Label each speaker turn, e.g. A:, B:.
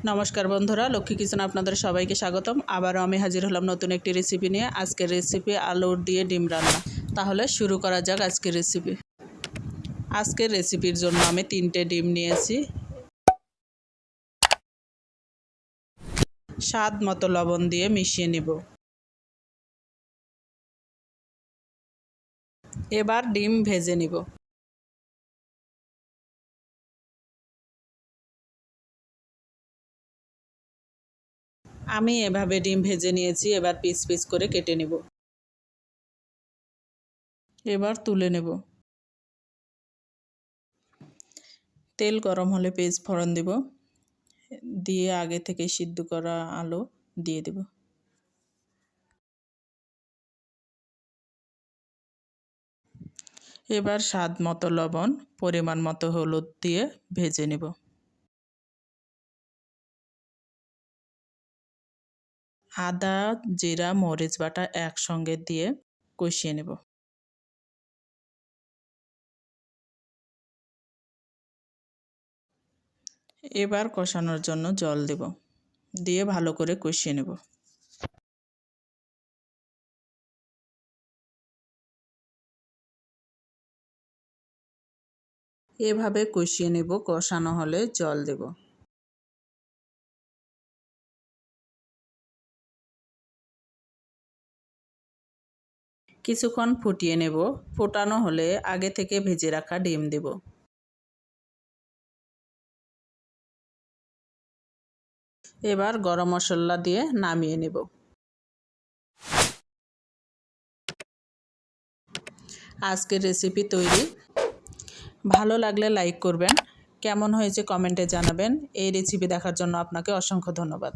A: নমস্কার বন্ধুরা, লক্ষ্মী কিচেনে আপনাদের সবাইকে স্বাগতম। আবারও আমি হাজির হলাম নতুন একটি রেসিপি নিয়ে। আজকের রেসিপি আলুর দিয়ে ডিম রান্না। তাহলে শুরু করা যাক আজকের রেসিপি। আজকের রেসিপির জন্য আমি 3টে ডিম নিয়েছি। স্বাদ মতো লবণ দিয়ে মিশিয়ে নেব। এবার ডিম ভেজে নিব। আমি এভাবে ডিম ভেজে নিয়েছি। এবার পিস পিস করে কেটে নেব। এবার তুলে নেব। তেল গরম হলে পেঁয়াজ ফোড়ন দেব, দিয়ে আগে থেকে সিদ্ধ করা আলু দিয়ে দেব। এবার স্বাদ মতো লবণ, পরিমাণ মতো হলুদ দিয়ে ভেজে নেব। আদা, জিরা, মরিচ বাটা একসঙ্গে দিয়ে কষিয়ে নেব। এবার কষানোর জন্য জল দেব, দিয়ে ভালো করে কষিয়ে নেব। এভাবে কষিয়ে নেব। কষানো হলে জল দেব। কিছুক্ষণ ফুটিয়ে নেব। ফোটানো হলে আগে থেকে ভেজে রাখা ডিম দেব। এবার গরম মশলা দিয়ে নামিয়ে নেব। আজকের রেসিপি তৈরি। ভালো লাগলে লাইক করবেন, কেমন হয়েছে কমেন্টে জানাবেন। এই রেসিপি দেখার জন্য আপনাকে অসংখ্য ধন্যবাদ।